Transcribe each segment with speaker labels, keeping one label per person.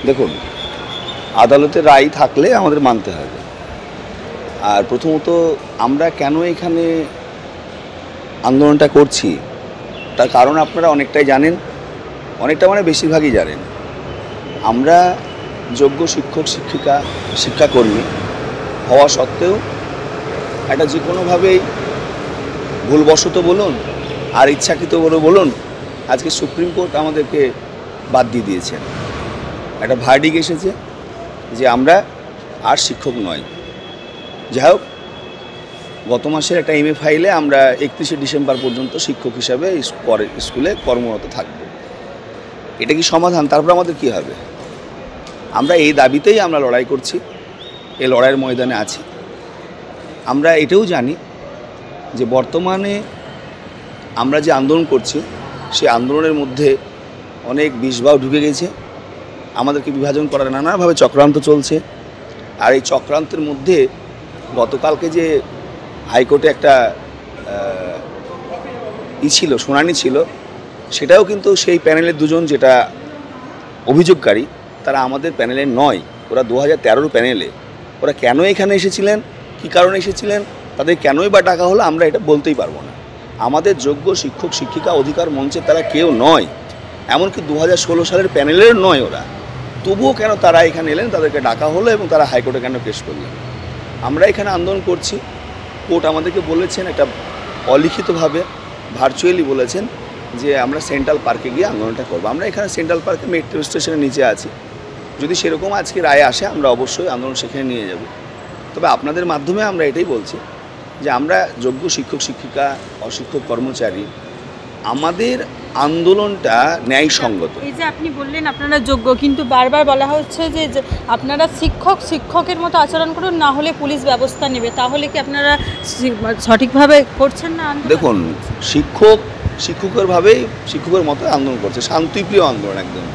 Speaker 1: দেখুন, আদালতের রায় থাকলে আমাদের মানতে হবে। আর প্রথমত আমরা কেন এখানে আন্দোলনটা করছি তার কারণ আপনারা অনেকটাই জানেন, অনেকটা মানে বেশিরভাগই জানেন। আমরা যোগ্য শিক্ষক শিক্ষিকা শিক্ষাকর্মী হওয়া সত্ত্বেও একটা যে কোনোভাবেই ভুলবশত বলুন আর ইচ্ছাকৃত বলুন, আজকে সুপ্রিম কোর্ট আমাদেরকে বাদ দিয়ে দিয়েছেন। একটা ভার্ডিক এসেছে যে আমরা আর শিক্ষক নয়। যাই হোক, গত মাসের একটা এমএ ফাইলে আমরা 31শে ডিসেম্বর পর্যন্ত শিক্ষক হিসাবে স্কুলে কর্মরত থাকব। এটা কি সমাধান? তারপর আমাদের কি হবে? আমরা এই দাবিতেই আমরা লড়াই করছি, এই লড়াইয়ের ময়দানে আছি। আমরা এটাও জানি যে বর্তমানে আমরা যে আন্দোলন করছি সেই আন্দোলনের মধ্যে অনেক বিষবাও ঢুকে গেছে, আমাদেরকে বিভাজন করার নানাভাবে চক্রান্ত চলছে। আর এই চক্রান্তের মধ্যে গতকালকে যে হাইকোর্টে একটা ছিল, শুনানি ছিল, সেটাও কিন্তু সেই প্যানেলের দুজন যেটা অভিযোগকারী তারা আমাদের প্যানেলের নয়, ওরা 2013 প্যানেলে। ওরা কেন এখানে এসেছিলেন, কী কারণে এসেছিলেন, তাদের কেনই বা ডাকা হলো আমরা এটা বলতেই পারবো না। আমাদের যোগ্য শিক্ষক শিক্ষিকা অধিকার মঞ্চে তারা কেউ নয়, এমনকি 2016 সালের প্যানেলের নয় ওরা। তবুও কেন তারা এখানে এলেন, তাদেরকে ডাকা হলো এবং তারা হাইকোর্টে কেন কেস করলেন? আমরা এখানে আন্দোলন করছি, কোর্ট আমাদেরকে বলেছেন একটা অলিখিতভাবে ভার্চুয়ালি বলেছেন যে আমরা সেন্ট্রাল পার্কে গিয়ে আন্দোলনটা করবো। আমরা এখানে সেন্ট্রাল পার্কে মেট্রো স্টেশনের নিচে আছি। যদি সেরকম আজকে রায় আসে আমরা অবশ্যই আন্দোলন সেখানে নিয়ে যাব। তবে আপনাদের মাধ্যমে আমরা এটাই বলছি যে আমরা যোগ্য শিক্ষক শিক্ষিকা অশিক্ষক কর্মচারী, আমাদের আন্দোলনটা ন্যায়সঙ্গত।
Speaker 2: এই যে আপনি বললেন আপনারা যোগ্য, কিন্তু বারবার বলা হচ্ছে যে আপনারা শিক্ষকের মতো আচরণ করুন, না হলে পুলিশ ব্যবস্থা নেবে। তাহলে কি আপনারা সঠিকভাবে করছেন না?
Speaker 1: দেখুন, শিক্ষকের মতো আন্দোলন করছে, শান্তিপ্রিয় আন্দোলন একদম।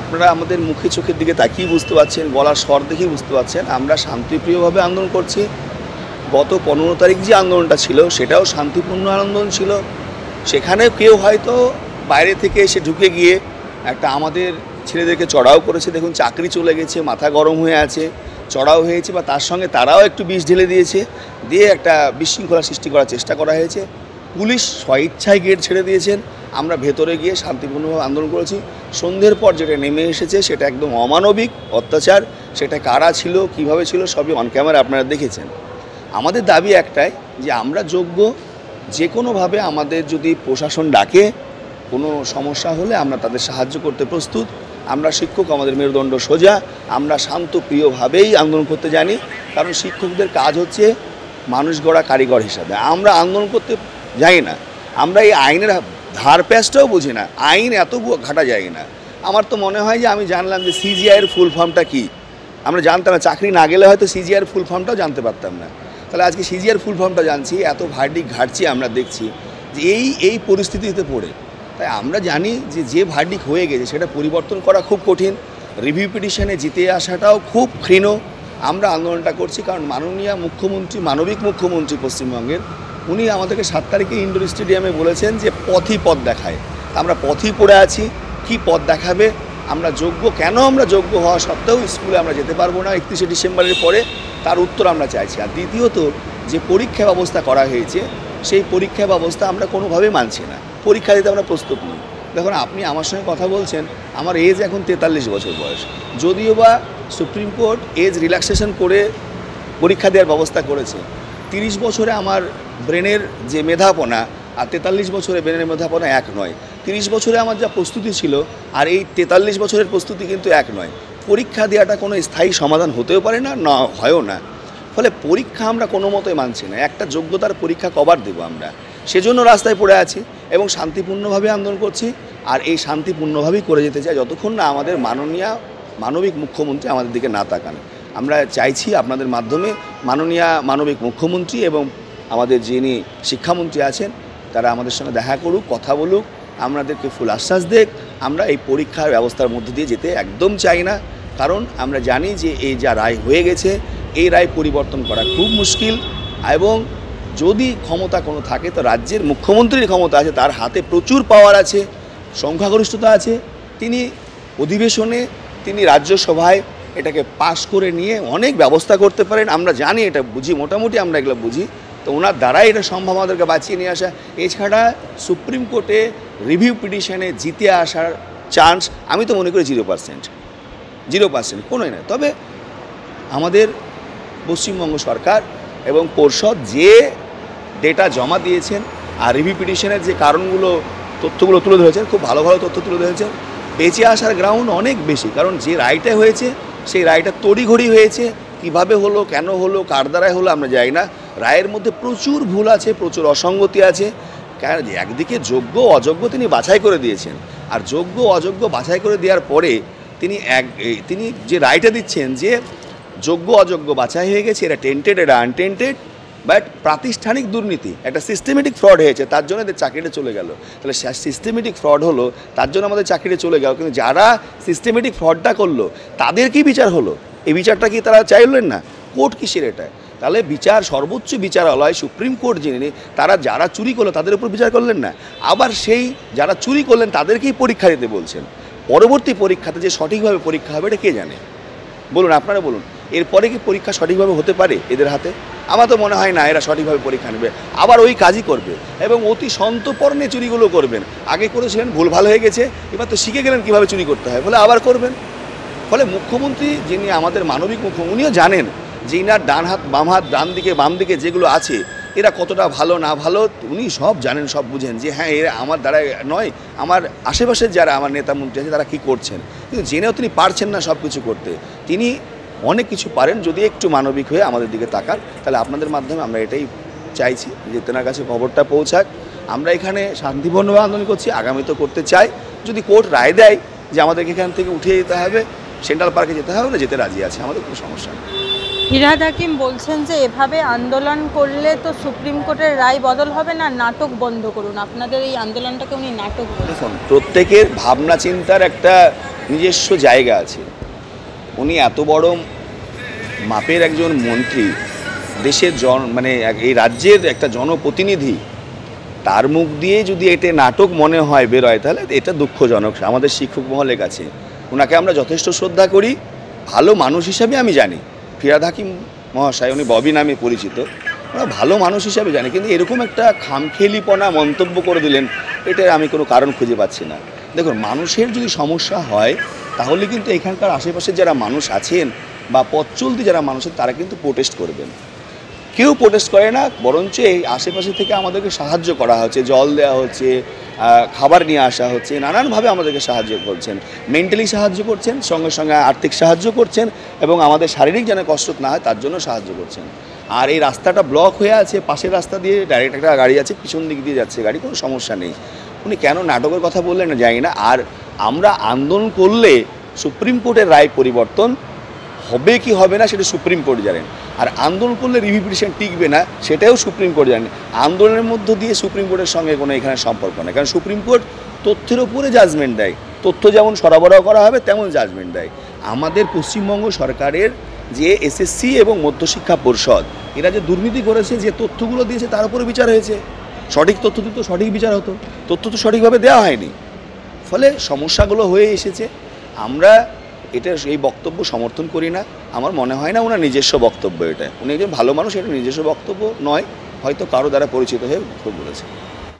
Speaker 1: আপনারা আমাদের মুখে চোখের দিকে তাকিয়ে বুঝতে পারছেন, গলার স্বর দেখেই বুঝতে পারছেন আমরা শান্তিপ্রিয়ভাবে আন্দোলন করছি। গত 15 তারিখ যে আন্দোলনটা ছিল সেটাও শান্তিপূর্ণ আন্দোলন ছিল। সেখানে কেউ হয়তো বাইরে থেকে এসে ঢুকে গিয়ে একটা আমাদের ছেলেদেরকে চড়াও করেছে। দেখুন, চাকরি চলে গেছে, মাথা গরম হয়ে আছে, চড়াও হয়েছে, বা তার সঙ্গে তারাও একটু বিষ ঢেলে দিয়েছে, দিয়ে একটা বিশৃঙ্খলা সৃষ্টি করার চেষ্টা করা হয়েছে। পুলিশ স্বইচ্ছায় গেট ছেড়ে দিয়েছেন, আমরা ভেতরে গিয়ে শান্তিপূর্ণভাবে আন্দোলন করেছি। সন্ধ্যের পর যেটা নেমে এসেছে সেটা একদম অমানবিক অত্যাচার। সেটা কারা ছিল, কিভাবে ছিল, সবই অন ক্যামেরা আপনারা দেখেছেন। আমাদের দাবি একটাই যে আমরা যোগ্য, যে কোনোভাবে আমাদের যদি প্রশাসন ডাকে কোনো সমস্যা হলে আমরা তাদের সাহায্য করতে প্রস্তুত। আমরা শিক্ষক, আমাদের মেরুদণ্ড সোজা, আমরা শান্তপ্রিয়ভাবেই আন্দোলন করতে জানি। কারণ শিক্ষকদের কাজ হচ্ছে মানুষ গড়া কারিগর হিসাবে। আমরা আন্দোলন করতে যাই না, আমরা এই আইনের ধার প্যাচটাও বুঝি না, আইন এত ঘাটা যায় না। আমার তো মনে হয় যে আমি জানলাম যে সিজিআইয়ের ফুল ফর্মটা কী, আমরা জানতাম না। চাকরি না গেলে হয়তো সিজিআইয়ের ফুল ফর্মটাও জানতে পারতাম না। তাহলে আজকে সিজিআর ফুল ফর্মটা জানছি, এত ভার্ডিক ঘাটছি, আমরা দেখছি যে এই পরিস্থিতিতে পড়ে। তাই আমরা জানি যে ভার্ডিক হয়ে গেছে সেটা পরিবর্তন করা খুব কঠিন, রিভিউ পিটিশনে জিতে আসাটাও খুব ক্ষীণ। আমরা আন্দোলনটা করছি কারণ মাননীয় মুখ্যমন্ত্রী, মানবিক মুখ্যমন্ত্রী পশ্চিমবঙ্গের, উনি আমাদেরকে 7 তারিখে ইন্ডোর স্টেডিয়ামে বলেছেন যে পথই পথ দেখায়। আমরা পথই পড়ে আছি, কি পথ দেখাবে? আমরা যোগ্য, কেন আমরা যোগ্য হওয়া সত্ত্বেও স্কুলে আমরা যেতে পারবো না 31শে ডিসেম্বরের পরে, তার উত্তর আমরা চাইছি। আর দ্বিতীয়ত, যে পরীক্ষা ব্যবস্থা করা হয়েছে সেই পরীক্ষা ব্যবস্থা আমরা কোনোভাবেই মানছি না, পরীক্ষা দিতে আমরা প্রস্তুত নই। দেখুন, আপনি আমার সঙ্গে কথা বলছেন, আমার এজ এখন 43 বছর বয়স। যদিও বা সুপ্রিম কোর্ট এজ রিল্যাক্সেশন করে পরীক্ষা দেওয়ার ব্যবস্থা করেছে, 30 বছরে আমার ব্রেনের যে মেধাপনা আর 43 বছরে ব্রেনের মেধাপনা এক নয়। 30 বছরে আমার যা প্রস্তুতি ছিল আর এই 43 বছরের প্রস্তুতি কিন্তু এক নয়। পরীক্ষা দেওয়াটা কোনো স্থায়ী সমাধান হতেও পারে না, না হয়ও না। ফলে পরীক্ষা আমরা কোনো মতোই মানছি না। একটা যোগ্যতার পরীক্ষা কবার দেবো আমরা? সেজন্য রাস্তায় পড়ে আছি এবং শান্তিপূর্ণভাবে আন্দোলন করছি। আর এই শান্তিপূর্ণভাবেই করে যেতে চাই যতক্ষণ না আমাদের মানবিক মুখ্যমন্ত্রী আমাদের দিকে না তাকান। আমরা চাইছি আপনাদের মাধ্যমে মানবিক মুখ্যমন্ত্রী এবং আমাদের যিনি শিক্ষামন্ত্রী আছেন তারা আমাদের সঙ্গে দেখা করুক, কথা বলুক, আমাদেরকে ফুল আশ্বাস দেখ। আমরা এই পরীক্ষার ব্যবস্থার মধ্যে দিয়ে যেতে একদম চাই না, কারণ আমরা জানি যে এই যা রায় হয়ে গেছে এই রায় পরিবর্তন করা খুব মুশকিল। এবং যদি ক্ষমতা কোনো থাকে তো রাজ্যের মুখ্যমন্ত্রীর ক্ষমতা আছে, তার হাতে প্রচুর পাওয়ার আছে, সংখ্যাগরিষ্ঠতা আছে। তিনি অধিবেশনে তিনি রাজ্যসভায় এটাকে পাশ করে নিয়ে অনেক ব্যবস্থা করতে পারেন। আমরা জানি, এটা বুঝি, মোটামুটি আমরা এগুলো বুঝি। তো ওনার দ্বারাই এটা সম্ভব আমাদেরকে বাঁচিয়ে নিয়ে আসা। এছাড়া সুপ্রিম কোর্টে রিভিউ পিটিশনে জিতে আসার চান্স আমি তো মনে করি 0%, কোনোই নয়। তবে আমাদের পশ্চিমবঙ্গ সরকার এবং পর্ষদ যে ডেটা জমা দিয়েছেন আর রিভিউ পিটিশনের যে কারণগুলো, তথ্যগুলো তুলে ধরেছেন, খুব ভালো ভালো তথ্য তুলে ধরেছেন। বেঁচে আসার গ্রাউন্ড অনেক বেশি, কারণ যে রায়টা হয়েছে সেই রায়টা তড়িঘড়ি হয়েছে। কিভাবে হলো, কেন হলো, কার দ্বারায় হলো আমরা জানি না। রায়ের মধ্যে প্রচুর ভুল আছে, প্রচুর অসঙ্গতি আছে। কারণ একদিকে যোগ্য অযোগ্য তিনি বাছাই করে দিয়েছেন, আর যোগ্য অযোগ্য বাছাই করে দেওয়ার পরে তিনি যে রায়টা দিচ্ছেন যে যোগ্য অযোগ্য বাছাই হয়ে গেছে, এটা টেন্টেড, এটা আনটেন্টেড, বাট প্রাতিষ্ঠানিক দুর্নীতি, একটা সিস্টেমেটিক ফ্রড হয়েছে, তার জন্য এদের চাকরিটা চলে গেল। তাহলে সিস্টেমেটিক ফ্রড হলো, তার জন্য আমাদের চাকরিটা চলে গেল। কিন্তু যারা সিস্টেমেটিক ফ্রডটা করলো তাদের কি বিচার হলো? এই বিচারটা কি তারা চাইলেন না? কোর্ট কিসের এটা? তাহলে বিচার, সর্বোচ্চ বিচারালয় সুপ্রিম কোর্ট যিনি, তারা যারা চুরি করলো তাদের উপর বিচার করলেন না। আবার সেই যারা চুরি করলেন তাদেরকেই পরীক্ষা দিতে বলছেন। পরবর্তী পরীক্ষাতে যে সঠিকভাবে পরীক্ষা হবে এটা কে জানে? বলুন, আপনারা বলুন, এরপরে কি পরীক্ষা সঠিকভাবে হতে পারে এদের হাতে? আমার তো মনে হয় না এরা সঠিকভাবে পরীক্ষা নেবে, আবার ওই কাজই করবে এবং অতি সন্তর্পণে চুরিগুলো করবেন। আগে করেছিলেন, ভুলভাল হয়ে গেছে, এবার তো শিখে গেলেন কীভাবে চুরি করতে হয়, বলে আবার করবেন। ফলে মুখ্যমন্ত্রী যিনি আমাদের মানবিক মুখ্যমন্ত্রী, উনিও জানেন যে ইনার ডান হাত বাম হাত, ডান দিকে বাম দিকে যেগুলো আছে এরা কতটা ভালো না ভালো উনি সব জানেন, সব বুঝেন যে হ্যাঁ এরা আমার দ্বারা নয়, আমার আশেপাশের যারা আমার নেতা মন্ত্রী আছে তারা কী করছেন, কিন্তু জেনেও তিনি পারছেন না সব কিছু করতে। তিনি অনেক কিছু পারেন, যদি একটু মানবিক হয়ে আমাদের দিকে তাকান। তাহলে আপনাদের মাধ্যমে আমরা এটাই চাইছি যে তেনার কাছে খবরটা পৌঁছাক। আমরা এখানে শান্তিপূর্ণভাবে আন্দোলন করছি, আগামী তো করতে চাই। যদি কোর্ট রায় দেয় যে আমাদেরকে এখান থেকে উঠিয়ে যেতে হবে, সেন্ট্রাল পার্কে যেতে হবে, না যেতে রাজি আছে, আমাদের কোনো সমস্যা নেই।
Speaker 2: ফিরহাদ হাকিম বলছেন যে এভাবে আন্দোলন করলে তো সুপ্রিম কোর্টের রায় বদল হবে না, নাটক বন্ধ করুন। আপনাদের এই আন্দোলনটাকে উনি নাটক বলেছেন।
Speaker 1: দেখুন, প্রত্যেকের ভাবনা চিন্তার একটা নিজস্ব জায়গা আছে। উনি এত বড় মাপের একজন মন্ত্রী, দেশের মানে এই রাজ্যের একটা জনপ্রতিনিধি, তার মুখ দিয়ে যদি এটা নাটক মনে হয় বেরোয়, তাহলে এটা দুঃখজনক আমাদের শিক্ষক মহলের কাছে। ওনাকে আমরা যথেষ্ট শ্রদ্ধা করি, ভালো মানুষ হিসাবে আমি জানি। ফিরহাদ হাকিম মহাশয়, উনি ববি নামে পরিচিত, ওরা ভালো মানুষ হিসাবে জানি, কিন্তু এরকম একটা খামখেয়ালিপনা মন্তব্য করে দিলেন, এটার আমি কোনো কারণ খুঁজে পাচ্ছি না। দেখুন, মানুষের যদি সমস্যা হয় তাহলে কিন্তু এখানকার আশেপাশের যারা মানুষ আছেন বা পথ চলতি যারা মানুষ আছেন তারা কিন্তু প্রোটেস্ট করবেন। কেউ প্রোটেস্ট করে না, বরঞ্চ এই আশেপাশে থেকে আমাদেরকে সাহায্য করা হচ্ছে, জল দেওয়া হচ্ছে, খাবার নিয়ে আসা হচ্ছে, নানানভাবে আমাদেরকে সাহায্য করছেন, মেন্টালি সাহায্য করছেন, সঙ্গে সঙ্গে আর্থিক সাহায্য করছেন এবং আমাদের শারীরিক যেন কষ্ট না হয় তার জন্য সাহায্য করছেন। আর এই রাস্তাটা ব্লক হয়ে আছে, পাশের রাস্তা দিয়ে ডাইরেক্ট একটা গাড়ি আছে, পিছন দিক দিয়ে যাচ্ছে গাড়ি, কোনো সমস্যা নেই। উনি কেন নাটকের কথা বললেন না জানি না। আর আমরা আন্দোলন করলে সুপ্রিম কোর্টের রায় পরিবর্তন হবে কি হবে না সেটা সুপ্রিম কোর্ট জানেন, আর আন্দোলন করলে রিভিউ পিটিশন টিকবে না সেটাও সুপ্রিম কোর্ট জানেন। আন্দোলনের মধ্য দিয়ে সুপ্রিম কোর্টের সঙ্গে কোনো এখানে সম্পর্ক নেই, কারণ সুপ্রিম কোর্ট তথ্যের উপরে জাজমেন্ট দেয়, তথ্য যেমন সরবরাহ করা হবে তেমন জাজমেন্ট দেয়। আমাদের পশ্চিমবঙ্গ সরকারের যে এসএসসি এবং মধ্যশিক্ষা পর্ষদ, এরা যে দুর্নীতি করেছে, যে তথ্যগুলো দিয়েছে তার উপরে বিচার হয়েছে। সঠিক তথ্য দিত সঠিক বিচার হতো, তথ্য তো সঠিকভাবে দেওয়া হয়নি, ফলে সমস্যাগুলো হয়ে এসেছে। আমরা এটা এই বক্তব্য সমর্থন করি না, আমার মনে হয় না ওনার নিজস্ব বক্তব্য এটা। উনি একজন ভালো মানুষ, এটা নিজস্ব বক্তব্য নয়, হয়তো কারো দ্বারা পরিচিত হয়ে বলেছে।